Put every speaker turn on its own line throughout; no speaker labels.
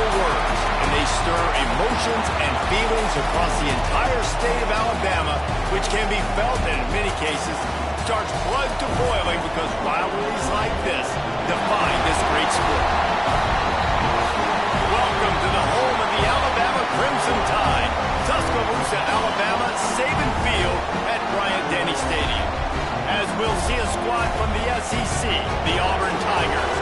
powerful words, and they stir emotions and feelings across the entire state of Alabama, which can be felt and in many cases starts blood to boiling because rivalries like this define this great sport. Welcome to the home of the Alabama Crimson Tide, Tuscaloosa, Alabama, Saban Field at Bryant-Denny Stadium. As we'll see a squad from the SEC, the Auburn Tigers,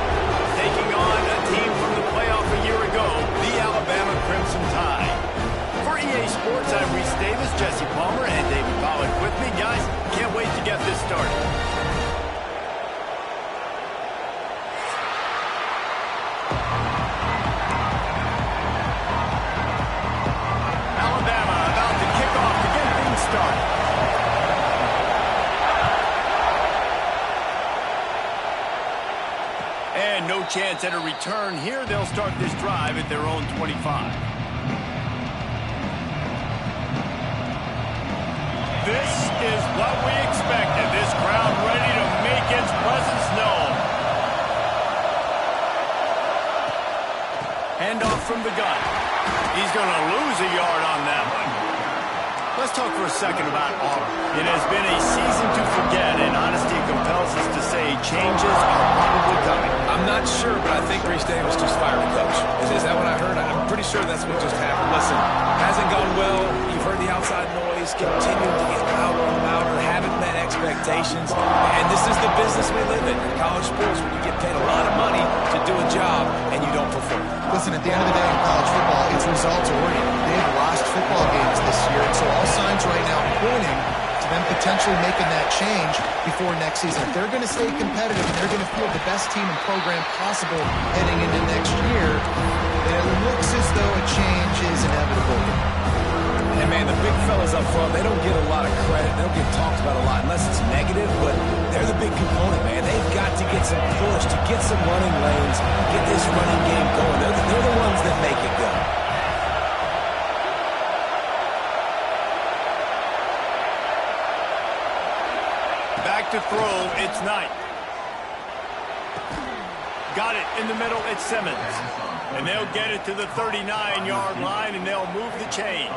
taking on a team from the playoff a year ago, the Alabama Crimson Tide. For EA Sports, I'm Reese Davis, Jesse Palmer, and David Pollack with me. Guys, can't wait to get this started. Alabama about to kick off to get things started. And no chance at a return here. They'll start this drive at their own 25. This is what we expected. This crowd ready to make its presence known. Handoff from the gun. He's going to lose a yard on that one. Let's talk for a second about Auburn. It has been a season to forget, and honesty compels us to say changes are probably coming.
I'm not sure, but I think Reese Davis just fired a coach. Is that what I heard? I'm pretty sure that's what just happened. Listen, hasn't gone well. You've heard the outside noise, continuing to get louder and louder, haven't met expectations. And this is the business we live in college sports, when you get paid a lot of money to do a job and you don't perform.
Listen, at the end of the day in college football, it's results oriented. They've lost football games this year, and so all signs right now pointing to them potentially making that change before next season. If they're going to stay competitive and they're going to field the best team and program possible heading into next year, then it looks as though a change is inevitable.
And, man, the big fellas up front, they don't get a lot of credit. They don't get talked about a lot unless it's negative, but they're the big component, man. They've got to get some push, to get some running lanes, get this running game going. They're the ones that make it go.
Back to throw, it's Knight. Got it in the middle, it's Simmons. And they'll get it to the 39-yard line, and they'll move the chains.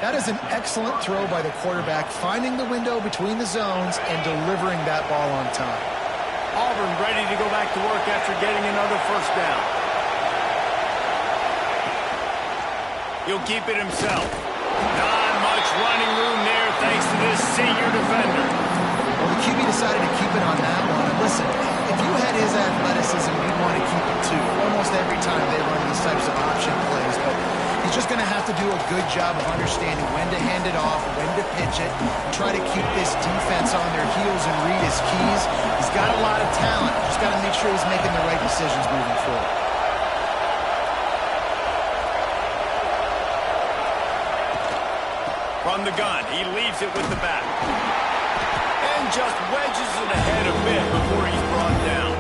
That is an excellent throw by the quarterback, finding the window between the zones and delivering that ball on time.
Auburn ready to go back to work after getting another first down. He'll keep it himself. Not much running room there thanks to this senior defender.
Well, the QB decided to keep it on that one. And listen, if you had his athleticism, you'd want to keep it too. Almost every time they run these types of option plays, but he's just going to have to do a good job of understanding when to hand it off, when to pitch it, and try to keep this defense on their heels and read his keys. He's got a lot of talent. Just got to make sure he's making the right decisions moving forward.
From the gun, he leaves it with the back. And just wedges it ahead a bit before he's brought down.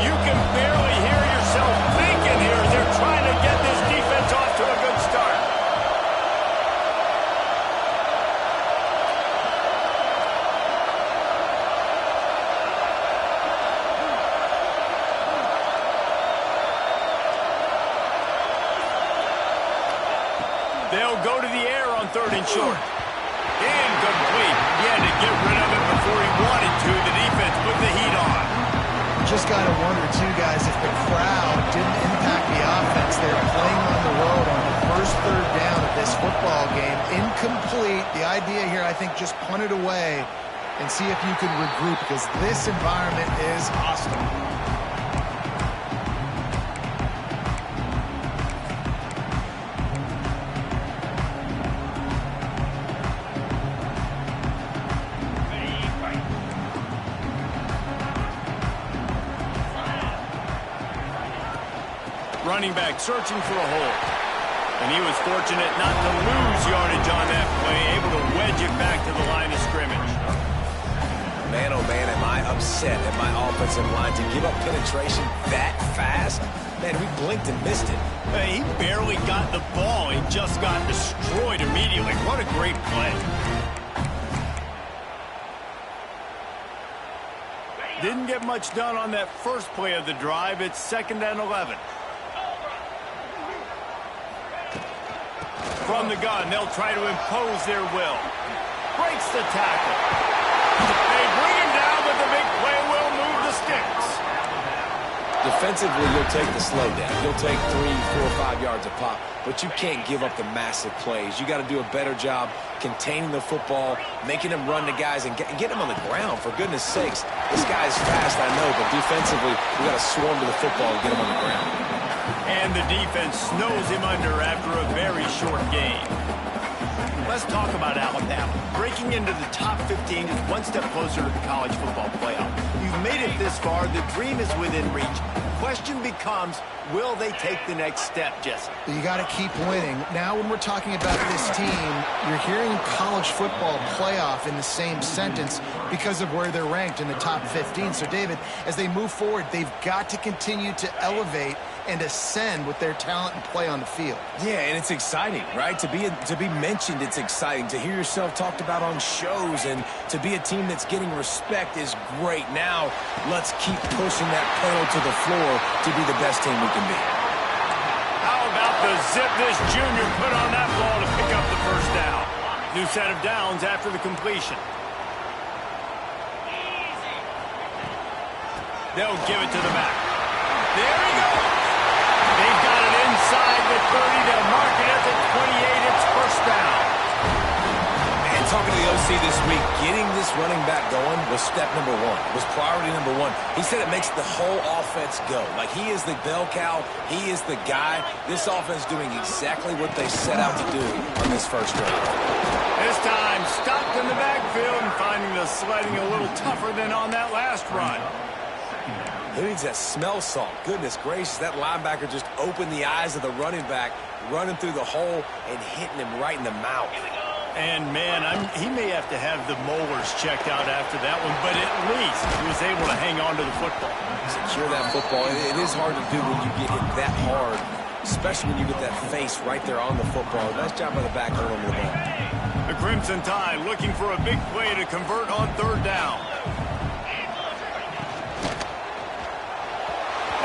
You can barely hear yourself thinking here as they're trying to get this defense off to a good start. They'll go to the air on 3rd and short. Incomplete. He had to get rid of it before he wanted to. The defense put the heat on.
Just got to wonder, too, guys, if the crowd didn't impact the offense. They're playing on the road on the first 3rd down of this football game. Incomplete. The idea here, I think, just punt it away and see if you can regroup, because this environment is hostile.
Running back searching for a hole. And he was fortunate not to lose yardage on that play, able to wedge it back to the line of scrimmage.
Man, oh man, am I upset at my offensive line to give up penetration that fast? Man, we blinked and missed it.
Hey, he barely got the ball. He just got destroyed immediately. What a great play. Didn't get much done on that first play of the drive. It's 2nd and 11. From the gun, they'll try to impose their will. Breaks the tackle. They bring him down, but the big play will move the sticks.
Defensively, you'll take the slow down. You'll take 3, 4, 5 yards a pop, but you can't give up the massive plays. You got to do a better job containing the football, making them run to guys, and getting them on the ground. For goodness sakes, this guy's fast, I know, but defensively, we got to swarm to the football and get him on the ground.
And the defense snows him under after a very short game. Let's talk about Alabama. Breaking into the top 15 is one step closer to the college football playoff. You've made it this far. The dream is within reach. Question becomes, will they take the next step, Jesse?
You got to keep winning. Now when we're talking about this team, you're hearing college football playoff in the same sentence because of where they're ranked in the top 15. So, David, as they move forward, they've got to continue to elevate and ascend with their talent and play on the field.
Yeah, and it's exciting, right? To be mentioned, it's exciting. To hear yourself talked about on shows and to be a team that's getting respect is great. Now, let's keep pushing that pedal to the floor to be the best team we can be.
How about the zip this junior put on that ball to pick up the first down? New set of downs after the completion. They'll give it to the back. There he goes. They've got it inside the 30. They'll mark it at the 28. It's first down.
And talking to the OC this week, getting this running back going was step number one, was priority number one. He said it makes the whole offense go. Like, he is the bell cow. He is the guy. This offense doing exactly what they set out to do on this first drive.
This time, stopped in the backfield and finding the sledding a little tougher than on that last run.
Who needs that smell salt? Goodness gracious, that linebacker just opened the eyes of the running back, running through the hole and hitting him right in the mouth.
And, man, he may have to have the molars checked out after that one, but at least he was able to hang on to the football.
Secure that football. It is hard to do when you get hit that hard, especially when you get that face right there on the football. Nice job by the back holding the ball.
The Crimson Tide looking for a big play to convert on third down.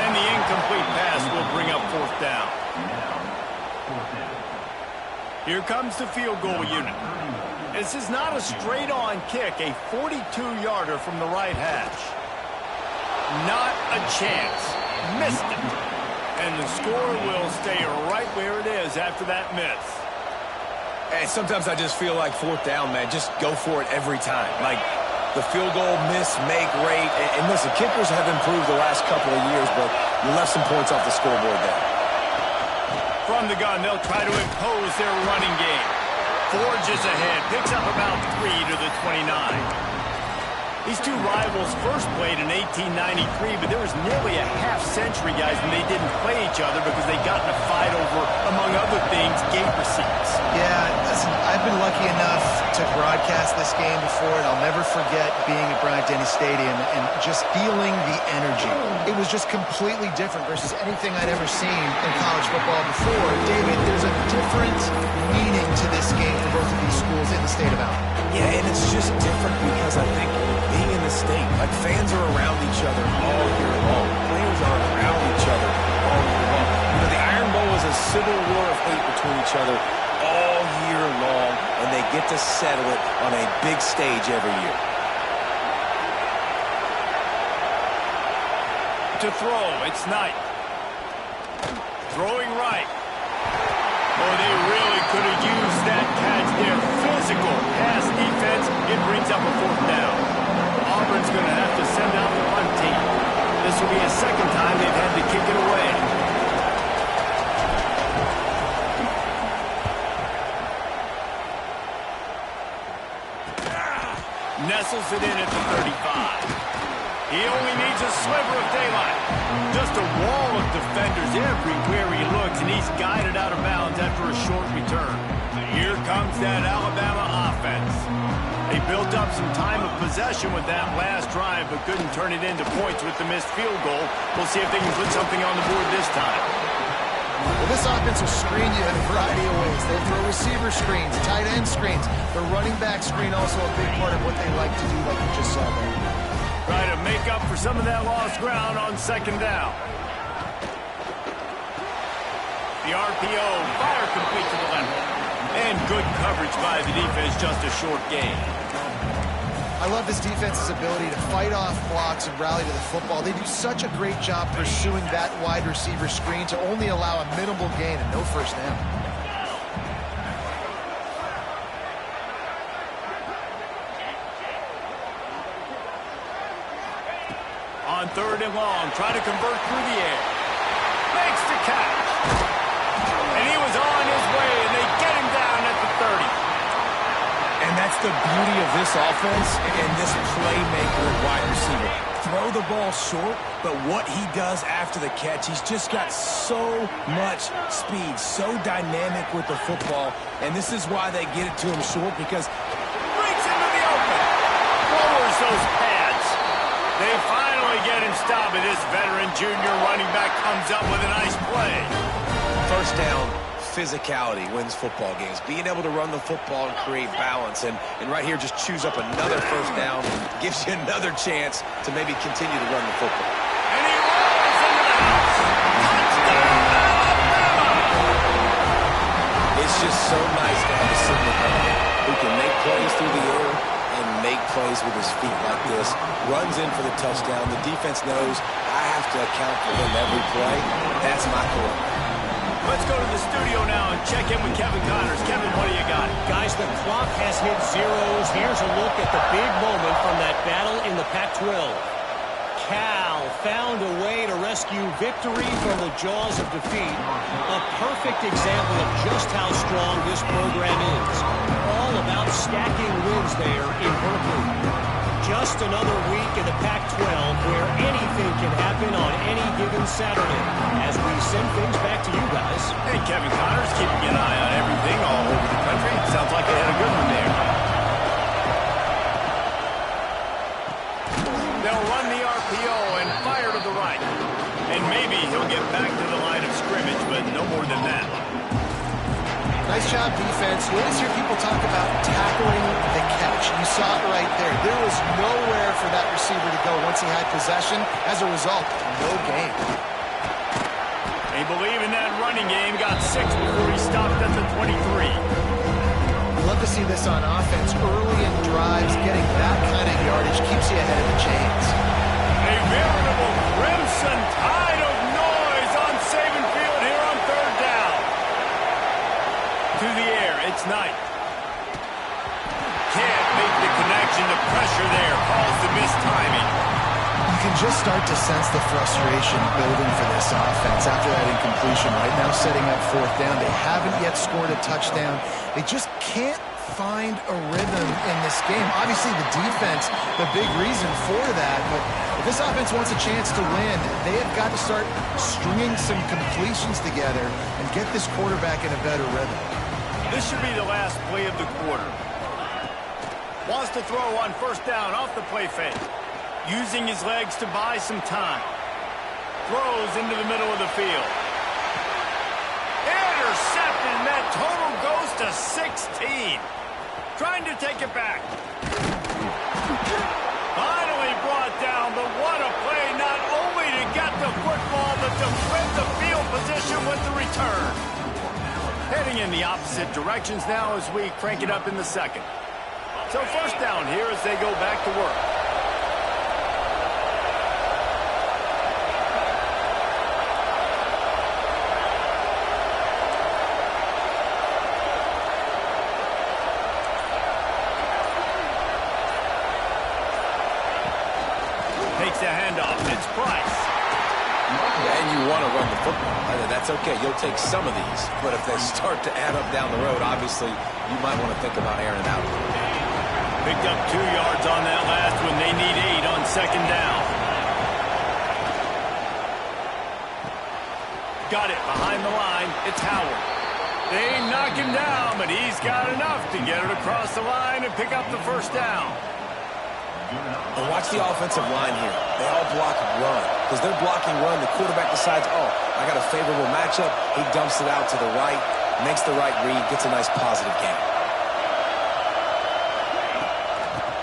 And the incomplete pass will bring up fourth down. Here comes the field goal unit. This is not a straight-on kick, a 42-yarder from the right hash. Not a chance. Missed it. And the score will stay right where it is after that miss.
And sometimes I just feel like fourth down, man, just go for it every time. Like, the field goal miss, make rate. And listen, kickers have improved the last couple of years, but you left some points off the scoreboard there.
From the gun, they'll try to impose their running game. Forges ahead, picks up about 3 to the 29. These two rivals first played in 1893, but there was nearly a half-century, guys, when they didn't play each other because they got in a fight over, among other things, gate receipts.
Yeah, listen, I've been lucky enough to broadcast this game before, and I'll never forget being at Bryant-Denny Stadium and just feeling the energy. It was just completely different versus anything I'd ever seen in college football before. David, there's a different meaning to this game for both of these schools in the state of Alabama.
Yeah, and it's just different because I think being in the state, like, fans are around each other all year long. Players are around each other all year long. You know, the Iron Bowl is a civil war of hate between each other all year long, and they get to settle it on a big stage every year.
To throw, it's Knight. Throwing right. Boy, they really could have used that catch there. Physical pass defense. It brings up a fourth down. Auburn's going to have to send out the punt team. This will be a second time they've had to kick it away. Nestles it in at the 35. He only needs a sliver of daylight. Just a wall of defenders everywhere he looks, and he's guided out of bounds after a short return. Here comes that Alabama offense. They built up some time of possession with that last drive, but couldn't turn it into points with the missed field goal. We'll see if they can put something on the board this time.
Well, this offense will screen you in a variety of ways. They throw receiver screens, tight end screens. The running back screen also a big part of what they like to do, like you just saw there.
Try to make up for some of that lost ground on second down. The RPO, fire complete to the left. And good coverage by the defense, just a short gain.
I love this defense's ability to fight off blocks and rally to the football. They do such a great job pursuing that wide receiver screen to only allow a minimal gain and no first down.
On third and long, trying to convert through the air. Makes the catch. And he was on his way, and they get him down at the 30.
And that's the beauty of this offense and this playmaker at wide receiver. Throw the ball short, but what he does after the catch, he's just got so much speed, so dynamic with the football. And this is why they get it to him short, because
breaks into the open. Lowers those pads. They finally get him stopped, and this veteran junior running back comes up with a nice play.
First down, physicality wins football games. Being able to run the football and create balance. And right here, just choose up another first down. Gives you another chance to maybe continue to run the football.
And he rolls into the house. Touchdown, Alabama!
It's just so nice to have a signal guy who can make plays through the air and make plays with his feet like this. Runs in for the touchdown. The defense knows I have to account for him every play. That's my call.
Let's go to the studio now and check in with Kevin Connors. Kevin, what do you got?
Guys, the clock has hit zeros. Here's a look at the big moment from that battle in the Pac-12. Cal found a way to rescue victory from the jaws of defeat. A perfect example of just how strong this program is. All about stacking wins there in Berkeley. Just another week in the Pac-12 where anything can happen on any given Saturday. As we send things back to you guys.
Hey, Kevin Connors, keeping an eye on everything all over the country. Sounds like they had a good one there. They'll run the RPO and fire to the right. And maybe he'll get back to the line of scrimmage, but no more than that.
Nice job, defense. You always hear people talk about tackling the catch. You saw it right there. There was nowhere for that receiver to go once he had possession. As a result, no gain.
They believe in that running game. Got 6 before he stopped at the 23.
Love to see this on offense. Early in drives, getting that kind of yardage keeps you ahead of the chains.
A veritable crimson tide of noise on Saban Field here on third down. To the air, it's Knight. Can't make the connection. The pressure there calls the missed timing.
You can just start to sense the frustration building for this offense after that incompletion. Right now setting up fourth down. They haven't yet scored a touchdown. They just can't find a rhythm in this game. Obviously the defense, the big reason for that, but if this offense wants a chance to win, they have got to start stringing some completions together and get this quarterback in a better rhythm.
This should be the last play of the quarter. Wants to throw on first down off the play fake. Using his legs to buy some time. Throws into the middle of the field. Intercepted, and that total goes to 16. Trying to take it back. Finally brought down, but what a play, not only to get the football, but to flip the field position with the return. Heading in the opposite directions now as we crank it up in the second. So first down here as they go back to work. Takes the handoff. It's Price.
And you want to run the football. That's okay. You'll take some of these. But if they start to add up down the road, obviously, you might want to think about airing it out.
Picked up 2 yards on that last one. They need 8 on second down. Got it behind the line. It's Howard. They knock him down, but he's got enough to get it across the line and pick up the first down.
And watch the offensive line here. They all block run. Because they're blocking run, the quarterback decides, oh, I got a favorable matchup. He dumps it out to the right, makes the right read, gets a nice positive gain.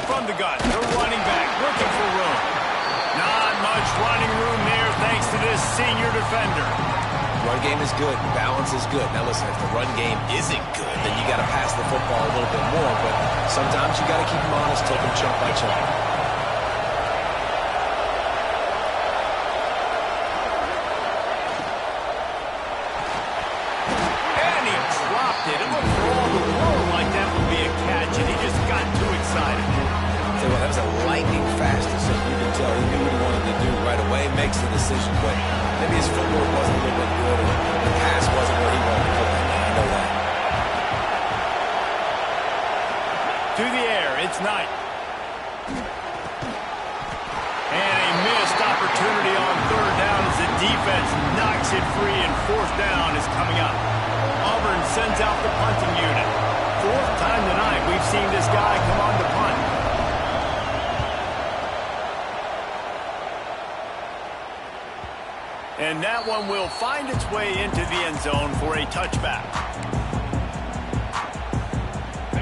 From the gun, the running back looking for room. running room there thanks to this senior defender.
Run game is good. Balance is good. Now, listen, if the run game isn't good, then you got to pass the football a little bit more. But sometimes you got to keep them honest, take them chunk by chunk.
And he dropped it. It looked for all the world like that would be a catch, and he just got too excited.
Tell you what, that was a lightning-fast decision. You can tell he knew what he wanted to do right away, makes the decision, but maybe his footwork wasn't a little bit good, or the pass wasn't where he wanted to put that. I know that.
To the air, it's Knight. And a missed opportunity on third down as the defense knocks it free, and fourth down is coming up. Auburn sends out the punting unit. Fourth time tonight we've seen this guy come on to punt. And that one will find its way into the end zone for a touchback.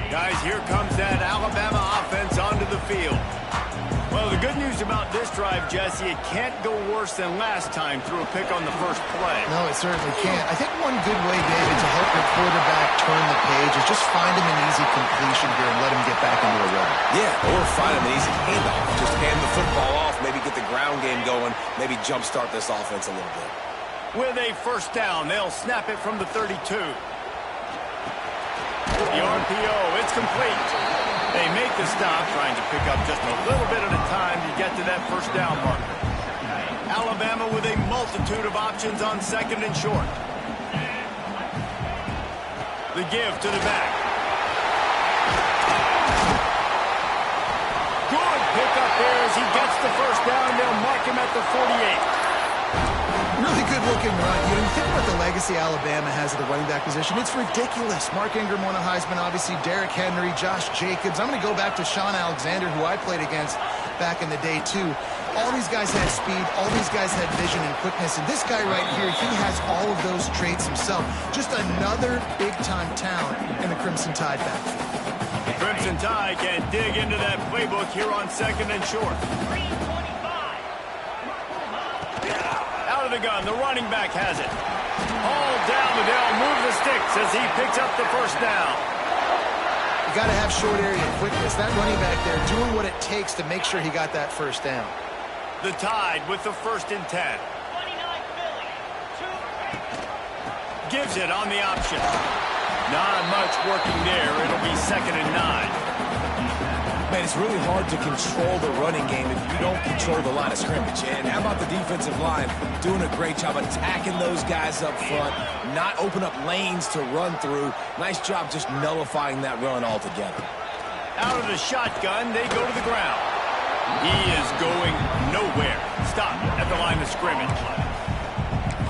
Guys, here comes that Alabama offense onto the field. Well, the good news about this drive, Jesse, it can't go worse than last time through a pick on the first play.
No, it certainly can't. I think one good way, David, to help your quarterback turn the page is just find him an easy completion here and let him get back into a run.
Yeah, or find him an easy handoff. Just hand the football off, maybe get the ground game going, maybe jumpstart this offense a little bit.
With a first down, they'll snap it from the 32. The RPO, it's complete. They make the stop, trying to pick up just a little bit at a time to get to that first down marker. Alabama with a multitude of options on second and short. The give to the back. Good pickup there as he gets the first down. They'll mark him at the 48.
Really good-looking run. You know, you think about the legacy Alabama has at the running back position. It's ridiculous. Mark Ingram won a Heisman, obviously Derrick Henry, Josh Jacobs. I'm going to go back to Sean Alexander, who I played against back in the day, too. All these guys had speed. All these guys had vision and quickness. And this guy right here, he has all of those traits himself. Just another big-time talent in the Crimson Tide backfield.
The Crimson Tide can dig into that playbook here on second and short. Out of the gun, the running back has it. Hauled down, Liddell move the sticks as he picks up the first down.
You got to have short area quickness. That running back there doing what it takes to make sure he got that first down.
The Tide with the 1st and 10. Gives it on the option. Not much working there. It'll be 2nd and 9.
Man, it's really hard to control the running game if you don't control the line of scrimmage. And how about the defensive line doing a great job attacking those guys up front, not open up lanes to run through. Nice job just nullifying that run altogether.
Out of the shotgun, they go to the ground. He is going nowhere. Stop at the line of scrimmage.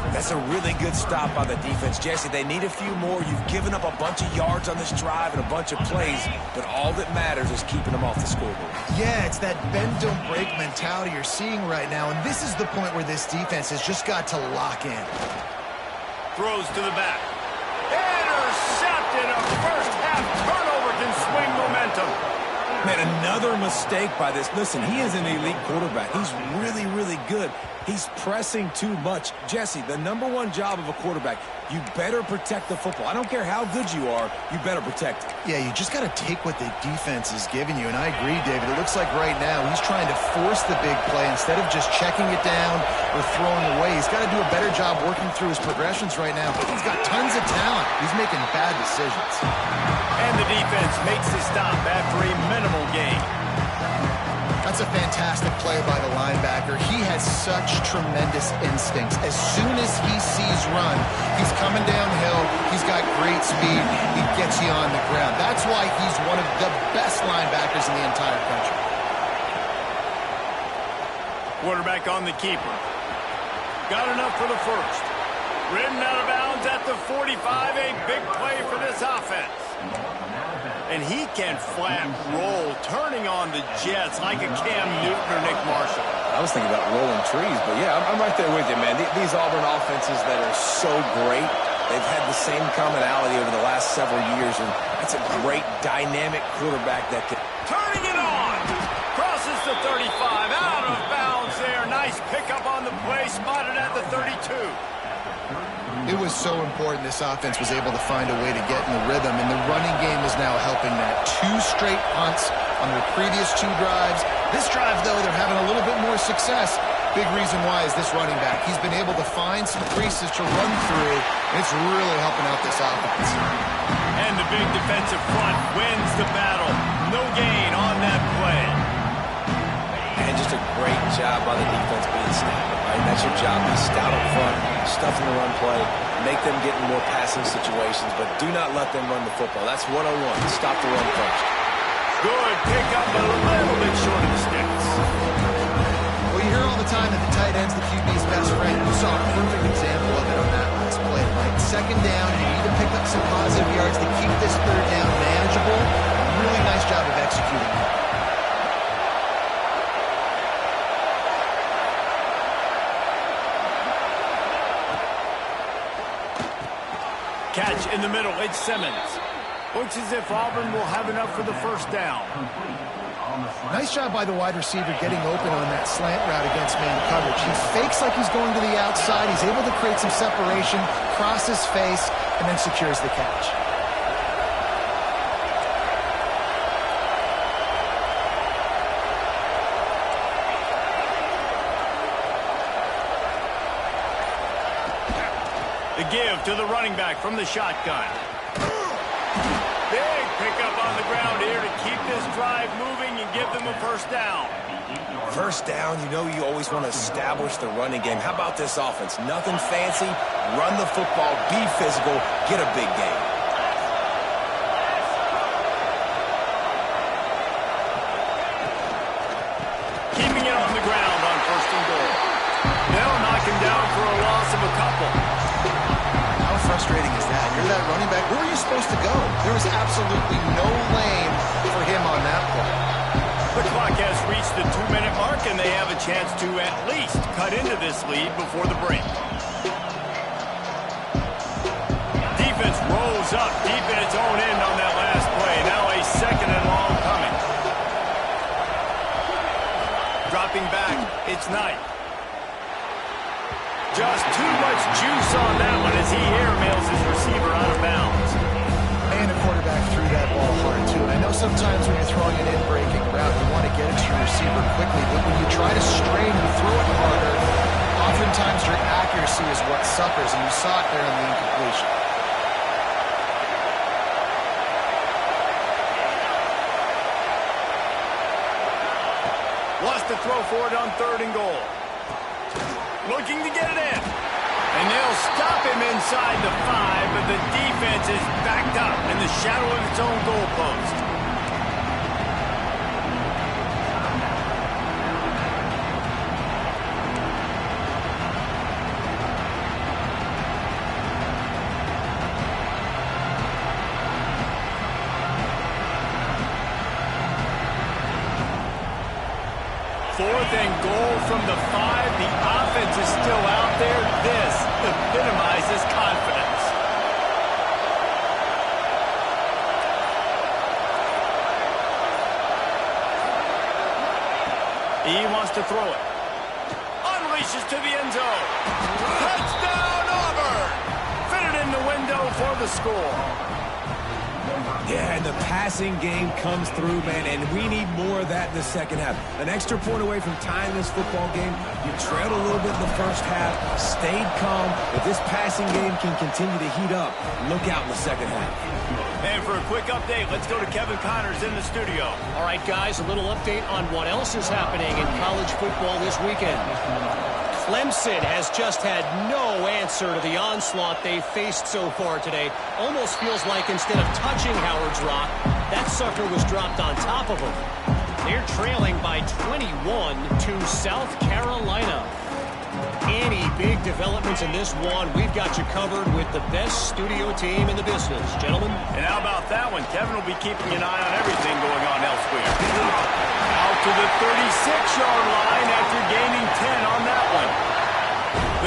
That's a really good stop by the defense. Jesse, they need a few more. You've given up a bunch of yards on this drive and a bunch of plays, but all that matters is keeping them off the scoreboard.
Yeah, it's that bend, don't break mentality you're seeing right now, and this is the point where this defense has just got to lock in.
Throws to the back. Intercepted. A first-half turnover can swing momentum.
Man, another mistake by this. Listen, he is an elite quarterback. He's really, really good. He's pressing too much. Jesse, the #1 job of a quarterback, you better protect the football. I don't care how good you are, you better protect it.
Yeah, you just got to take what the defense is giving you, and I agree, David. It looks like right now he's trying to force the big play instead of just checking it down or throwing away. He's got to do a better job working through his progressions right now. He's got tons of talent. He's making bad decisions.
And the defense makes the stop after a minimal gain.
That's a fantastic play by the linebacker. He has such tremendous instincts. As soon as he sees run, he's coming downhill. He's got great speed. He gets you on the ground. That's why he's one of the best linebackers in the entire country.
Quarterback on the keeper. Got enough for the first. Ridden out of bounds at the 45. A big play for this offense. And he can flat roll, turning on the Jets like a Cam Newton or Nick Marshall.
I was thinking about rolling trees, but yeah, I'm right there with you, man. These Auburn offenses that are so great, they've had the same commonality over the last several years, and that's a great dynamic quarterback that can...
Turning it on! Crosses the 35, out of bounds there. Nice Nice pickup on the play, spotted at the 32.
It was so important this offense was able to find a way to get in the rhythm, and the running game is now helping that. 2 straight punts on their previous 2 drives. This drive, though, they're having a little bit more success. Big reason why is this running back. He's been able to find some creases to run through, and it's really helping out this offense.
And the big defensive front wins the battle. No gain on that play.
And just a great job by the defense being stout. Right? That's your job. Be stout up front, stuff in the run play, make them get in more passing situations, but do not let them run the football. That's one-on-one. Stop the run first.
Good pickup, but a little bit short of the sticks.
Well, you hear all the time that the tight end's the QB's best friend. You saw a perfect example of it on that last play, right? Second down, you need to pick up some positive yards to keep this third down manageable. Really nice job of executing that.
Catch in the middle, it's Simmons. Looks as if Auburn will have enough for the first down.
Nice job by the wide receiver getting open on that slant route against man coverage. He fakes like he's going to the outside. He's able to create some separation, cross his face, and then secures the catch.
The give to the running back from the shotgun. Big pickup on the ground here to keep this drive moving and give them a first down.
First down, you know you always want to establish the running game. How about this offense? Nothing fancy. Run the football, be physical, get a big gain.
Keeping it on the ground on first and goal. They'll knock him down for a loss of a couple.
How frustrating is that? You're that running back. Where are you supposed to go? There was absolutely no lane for him on that play.
The clock has reached the 2-minute mark, and they have a chance to at least cut into this lead before the break. Defense rolls up deep in its own end on that last play. Now a second and long coming. Dropping back, it's Knight. Just too much juice on that one as he airmails his receiver out of bounds.
And the quarterback threw that ball hard, too. And I know sometimes when you're throwing an in-breaking route, you want to get it to your receiver quickly. But when you try to strain and throw it harder, oftentimes your accuracy is what suffers. And you saw it there in the incompletion.
Wants to throw for it on third and goal. Looking to get it in. And they'll stop him inside the 5, but the defense is backed up in the shadow of its own goalpost. Fourth and goal from the 5. The offense is still out there. This epitomizes confidence. He wants to throw it. Unleashes to the end zone. Touchdown, Auburn! Fitted in the window for the score.
Yeah, and the passing game comes through, man, and we need more of that in the second half. An extra point away from tying this football game. You trailed a little bit in the first half, stayed calm. If this passing game can continue to heat up, look out in the second half.
And for a quick update, let's go to Kevin Connors in the studio.
All right, guys, a little update on what else is happening in college football this weekend. Clemson has just had no answer to the onslaught they've faced so far today. Almost feels like instead of touching Howard's Rock, that sucker was dropped on top of him. They're trailing by 21 to South Carolina. Any big developments in this one, we've got you covered with the best studio team in the business. Gentlemen?
And how about that one? Kevin will be keeping an eye on everything going on elsewhere. Out to the 36-yard line after gaining 10 on that one.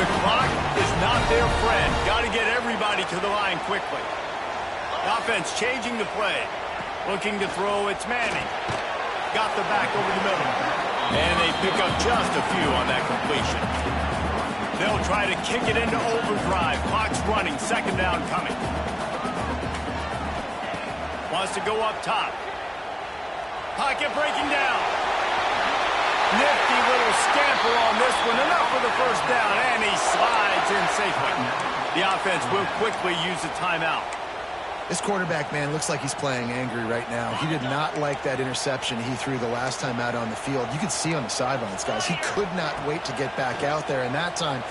The clock is not their friend. Got to get everybody to the line quickly. Offense changing the play. Looking to throw, it's Manning. Got the back over the middle. And they pick up just a few on that completion. They'll try to kick it into overdrive. Clock's running. Second down coming. Wants to go up top. Pocket breaking down. Nifty little scamper on this one. Enough for the first down. And he slides in safely. The offense will quickly use a timeout.
This quarterback, man, looks like he's playing angry right now. He did not like that interception he threw the last time out on the field. You could see on the sidelines, guys. He could not wait to get back out there. And that time,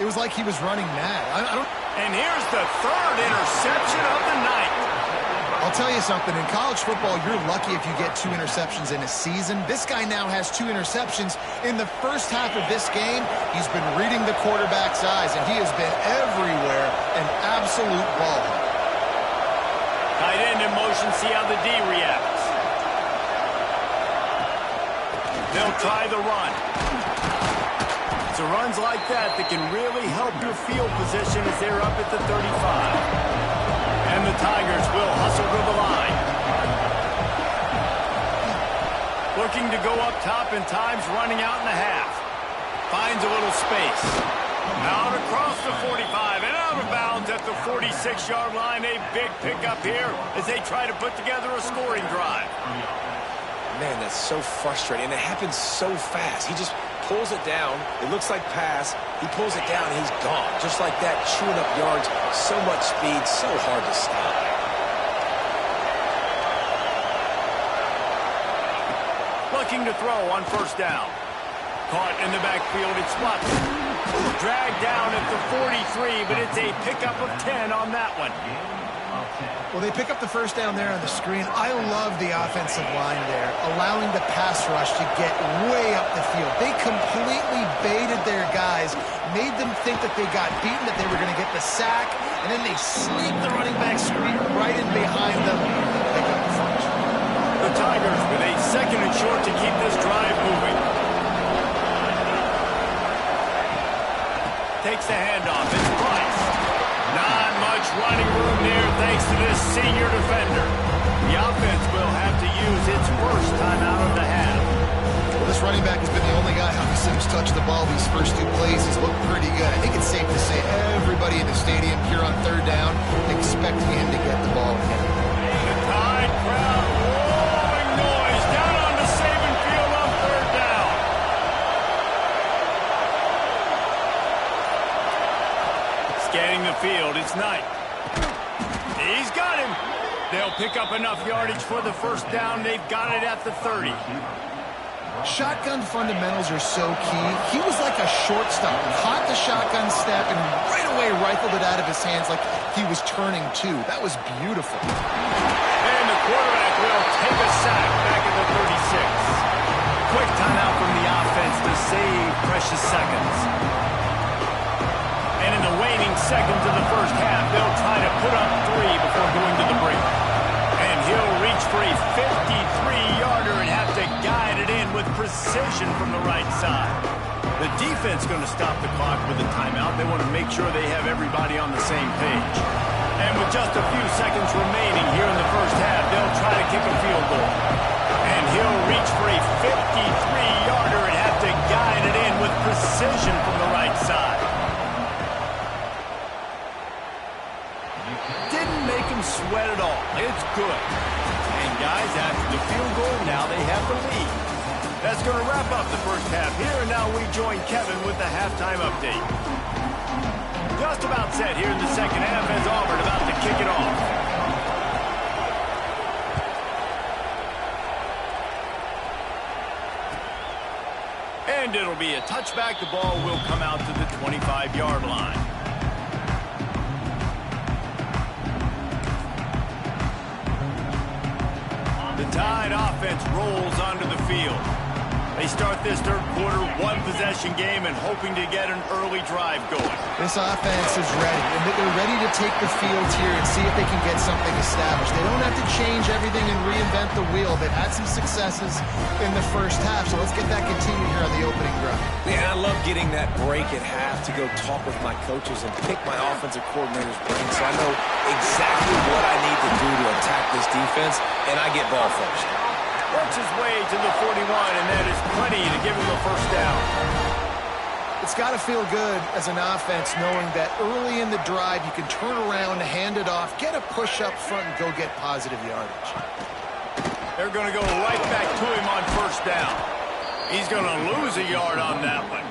it was like he was running mad.
And here's the third interception of the night.
I'll tell you something. In college football, you're lucky if you get 2 interceptions in a season. This guy now has 2 interceptions. In the first half of this game, he's been reading the quarterback's eyes, and he has been everywhere, an absolute ball.
Tight end in motion, see how the D reacts. They'll try the run. It's runs like that can really help your field position as they're up at the 35. And the Tigers will hustle to the line. Looking to go up top, and time's running out in the half. Finds a little space. Out across the 45 and out of bounds at the 46-yard line. A big pickup here as they try to put together a scoring drive.
Man, that's so frustrating. And it happens so fast. He just pulls it down. It looks like pass. He pulls it down, and he's gone. Just like that, chewing up yards. So much speed, so hard to stop.
Looking to throw on first down. Caught in the backfield. It's Watson. Dragged down at the 43, but it's a pickup of 10 on that one.
Well, they pick up the first down there on the screen. I love the offensive line there, allowing the pass rush to get way up the field. They completely baited their guys, made them think that they got beaten, that they were going to get the sack, and then they sneak the running back screen right in behind them and pick up the first.
The Tigers with a second and short to keep this drive moving. Takes the handoff. It's Price. Not much running room there thanks to this senior defender. The offense will have to use its first time out of the half.
Well, this running back has been the only guy, obviously, who's touched the ball these first 2 plays. He's looked pretty good. I think it's safe to say everybody in the stadium here on third down expecting him to get the ball again.
The Tide crowd roaring noise down on the Saban field on third down. Scanning the field, it's Knight. He's got him. They'll pick up enough yardage for the first down. They've got it at the 30.
Shotgun fundamentals are so key. He was like a shortstop. He caught the shotgun step and right away rifled it out of his hands like he was turning two. That was beautiful.
And the quarterback will take a sack back at the 36. Quick timeout from the offense to save precious seconds. And in the waning seconds of the first half, they'll try to put up 3 before going to the break. And he'll reach for a 53-yarder and have to guide it in with precision from the right side. The defense going to stop the clock with a timeout. They want to make sure they have everybody on the same page. And with just a few seconds remaining here in the first half, they'll try to kick a field goal. And he'll reach for a 53-yarder and have to guide it in with precision from the right side. Didn't make him sweat at all. It's good. And guys, after the field goal, now they have the lead. That's going to wrap up the first half here, and now we join Kevin with the halftime update. Just about set here in the second half as Auburn about to kick it off. And it'll be a touchback. The ball will come out to the 25-yard line. The Tide offense rolls onto the field. They start this third quarter one-possession game and hoping to get an early drive going.
This offense is ready, and they're ready to take the field here and see if they can get something established. They don't have to change everything and reinvent the wheel. They've had some successes in the first half, so let's get that continued here on the opening drive.
Yeah, I love getting that break at half to go talk with my coaches and pick my offensive coordinator's brain so I know exactly what I need to do to attack this defense, and I get ball first.
Works his way to the 41, and that is plenty to give him a first down.
It's got to feel good as an offense knowing that early in the drive you can turn around, hand it off, get a push up front, and go get positive yardage.
They're going to go right back to him on first down. He's going to lose a yard on that one.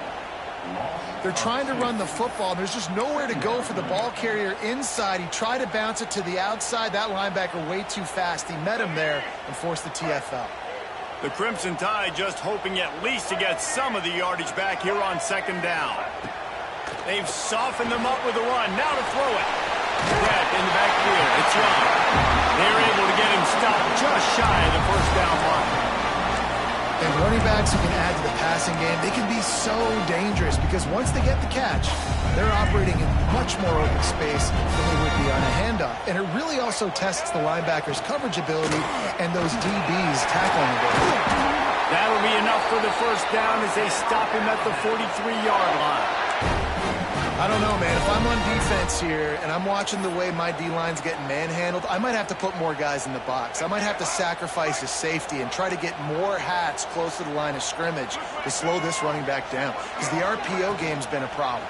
They're trying to run the football. There's just nowhere to go for the ball carrier inside. He tried to bounce it to the outside. That linebacker way too fast. He met him there and forced the TFL.
The Crimson Tide just hoping at least to get some of the yardage back here on second down. They've softened them up with a run. Now to throw it. Dead in the backfield. It's Young. They're able to get him stopped just shy of the first down line.
And running backs who can add to the passing game, they can be so dangerous because once they get the catch, they're operating in much more open space than they would be on a handoff. And it really also tests the linebackers' coverage ability and those DBs' tackling ability.
That'll be enough for the first down as they stop him at the 43-yard line.
I don't know, man. If I'm on defense here and I'm watching the way my D-line's getting manhandled, I might have to put more guys in the box. I might have to sacrifice his safety and try to get more hats close to the line of scrimmage to slow this running back down because the RPO game's been a problem.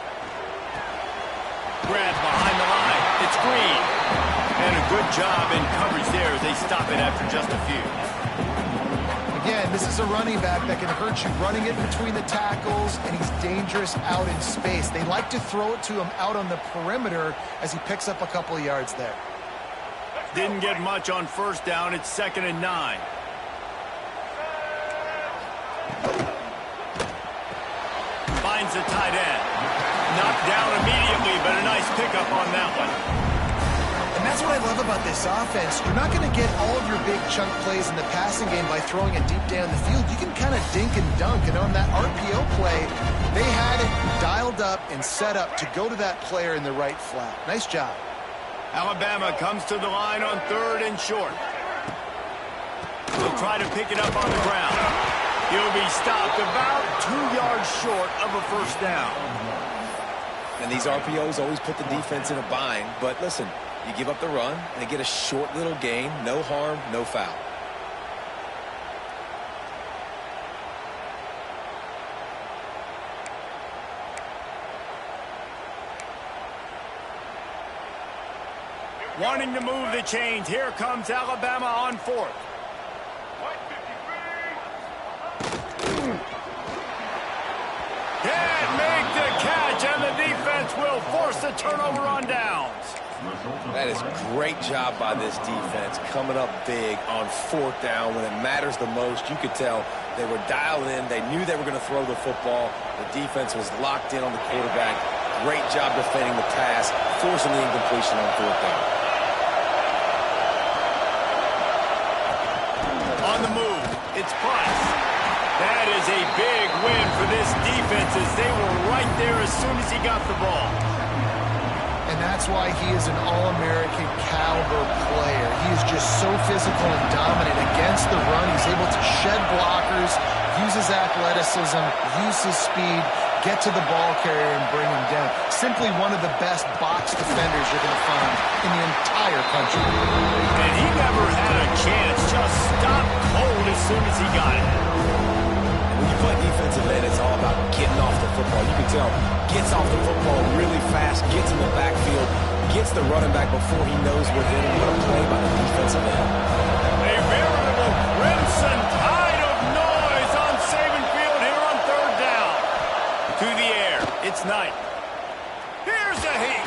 Grab behind the line. It's Green. And a good job in coverage there as they stop it after just a few.
Again, this is a running back that can hurt you running it between the tackles, and he's dangerous out in space. They like to throw it to him out on the perimeter as he picks up a couple of yards there.
Didn't get much on first down. It's 2nd and 9. Finds the tight end. Knocked down immediately, but a nice pickup on that one.
And that's what I love about this offense. You're not going to get all of your big chunk plays in the passing game by throwing it deep down the field. You can kind of dink and dunk. And on that RPO play, they had it dialed up and set up to go to that player in the right flat. Nice job.
Alabama comes to the line on 3rd and short. He'll try to pick it up on the ground. He'll be stopped about 2 yards short of a first down.
And these RPOs always put the defense in a bind. But listen, you give up the run, and they get a short little gain. No harm, no foul.
Wanting to move the chains. Here comes Alabama on 4th. Can't make the catch, and the defense will force the turnover on downs.
That is great job by this defense, coming up big on 4th down when it matters the most. You could tell they were dialed in. They knew they were going to throw the football. The defense was locked in on the quarterback. Great job defending the pass, forcing the incompletion on 4th down.
On the move, it's Price. That is a big win for this defense as they were right there as soon as he got the ball.
And that's why he is an All-American caliber player. He is just so physical and dominant against the run. He's able to shed blockers, use his athleticism, use his speed, get to the ball carrier and bring him down. Simply one of the best box defenders you're going to find in the entire country.
And he never had a chance, just stopped cold as soon as he got it.
When you play defensive end, it's all about getting off the football. You can tell, gets off the football really fast, gets in the backfield, gets the running back before he knows what hit him. What a play by the defensive end.
A veritable Crimson Tide of noise on Saban Field here on 3rd down. To the air, it's Knight. Here's a heat.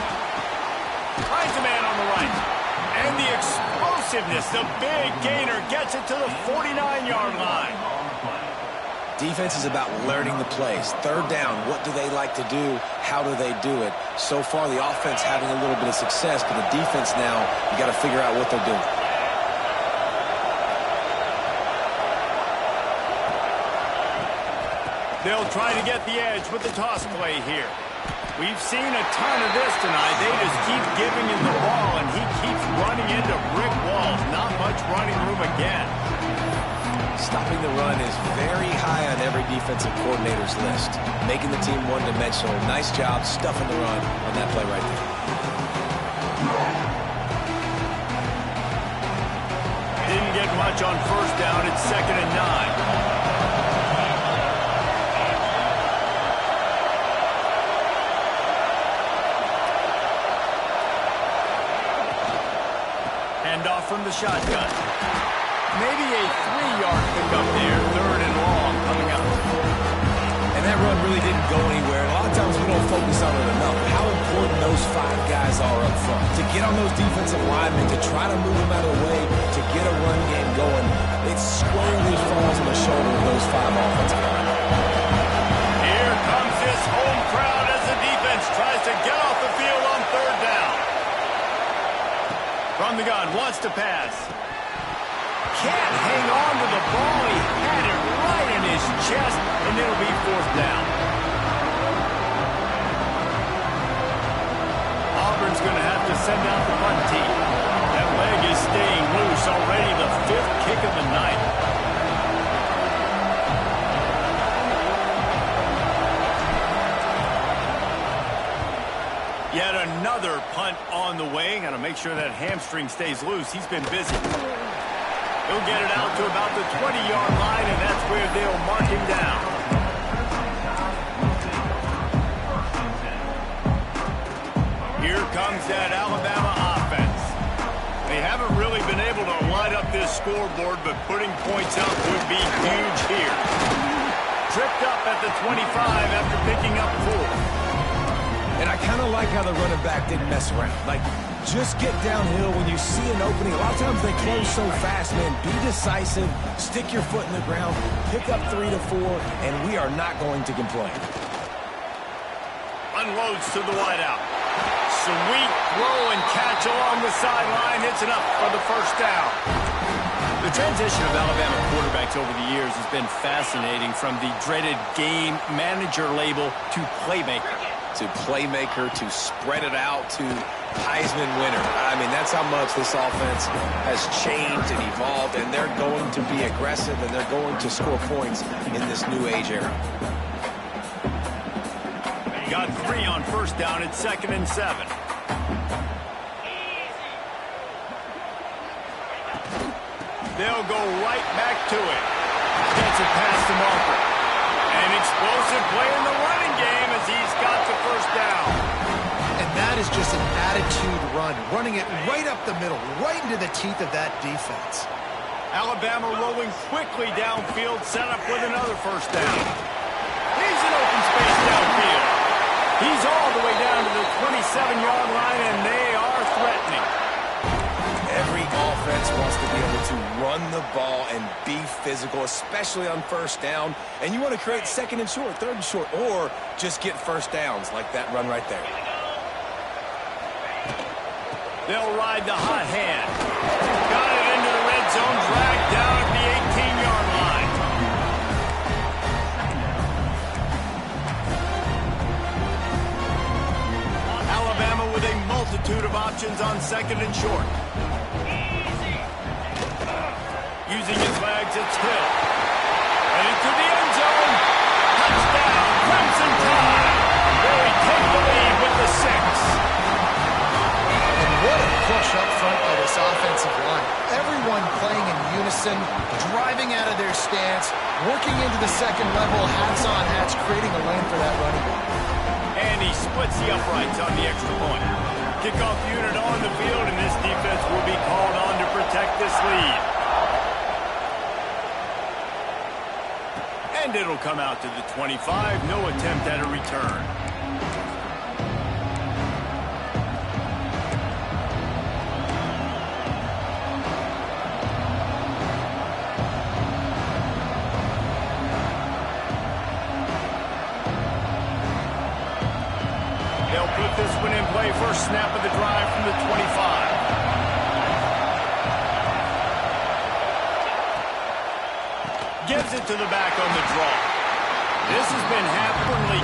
Finds a man on the right. And the explosiveness, the big gainer gets it to the 49-yard line.
Defense is about learning the plays. 3rd down, what do they like to do? How do they do it? So far, the offense having a little bit of success, but the defense now, you got to figure out what they're doing.
They'll try to get the edge with the toss play here. We've seen a ton of this tonight. They just keep giving him the ball, and he keeps running into brick walls. Not much running room again.
Stopping the run is very high on every defensive coordinator's list. Making the team one-dimensional. Nice job stuffing the run on that play right there.
Didn't get take much on first down. It's 2nd and 9. Handoff from the shotgun. Maybe a 3-yard pickup there. 3rd and long coming up.
And that run really didn't go anywhere. A lot of times we don't focus on it enough. How important those 5 guys are up front. To get on those defensive linemen, to try to move them out of the way, to get a run game going, it squarely falls on the shoulder of those 5 offensive linemen.
Here comes this home crowd as the defense tries to get off the field on 3rd down. From the gun, wants to pass. Can't hang on to the ball. He had it right in his chest, and it'll be 4th down. Auburn's going to have to send out the punt team. That leg is staying loose. Already the 5th kick of the night. Yet another punt on the way. Got to make sure that hamstring stays loose. He's been busy. He'll get it out to about the 20-yard line, and that's where they'll mark him down. Here comes that Alabama offense. They haven't really been able to light up this scoreboard, but putting points up would be huge here. Tripped up at the 25 after picking up 4.
And I kind of like how the running back didn't mess around. Like, just get downhill when you see an opening. A lot of times they close so fast, man. Be decisive, stick your foot in the ground, pick up 3 to 4, and we are not going to complain.
Unloads to the wideout. Sweet throw and catch along the sideline. It's enough for the 1st down. The transition of Alabama quarterbacks over the years has been fascinating, from the dreaded game manager label to playmaker.
To playmaker, to spread it out, to Heisman winner. I mean, that's how much this offense has changed and evolved, and they're going to be aggressive, and they're going to score points in this new age era.
Got 3 on 1st down. It's 2nd and 7. They'll go right back to it. Gets it past the marker. An explosive play in the running game as he's got the 1st down.
And that is just an attitude run, running it right up the middle, right into the teeth of that defense.
Alabama rolling quickly downfield, set up with another 1st down. He's in open space downfield. He's all the way down to the 27-yard line, and they are threatening.
Every offense wants to be able to run the ball and be physical, especially on 1st down. And you want to create 2nd and short, 3rd and short, or just get 1st downs like that run right there.
They'll ride the hot hand. Got it into the red zone, dragged down at the 18-yard line. Alabama with a multitude of options on 2nd and short. Using his legs, it's Hill. And into the end zone. Touchdown, Crimson Tide. They take the lead with the 6.
And what a push up front by this offensive line. Everyone playing in unison, driving out of their stance, working into the 2nd level, hats on hats, creating a lane for that running back.
And he splits the uprights on the extra point. Kickoff unit on the field, and this defense will be called on to protect this lead. And it'll come out to the 25. No attempt at a return. They'll put this one in play. First snap of the drive from the 25. Gives it to the back on the draw. This has been half-quarterly.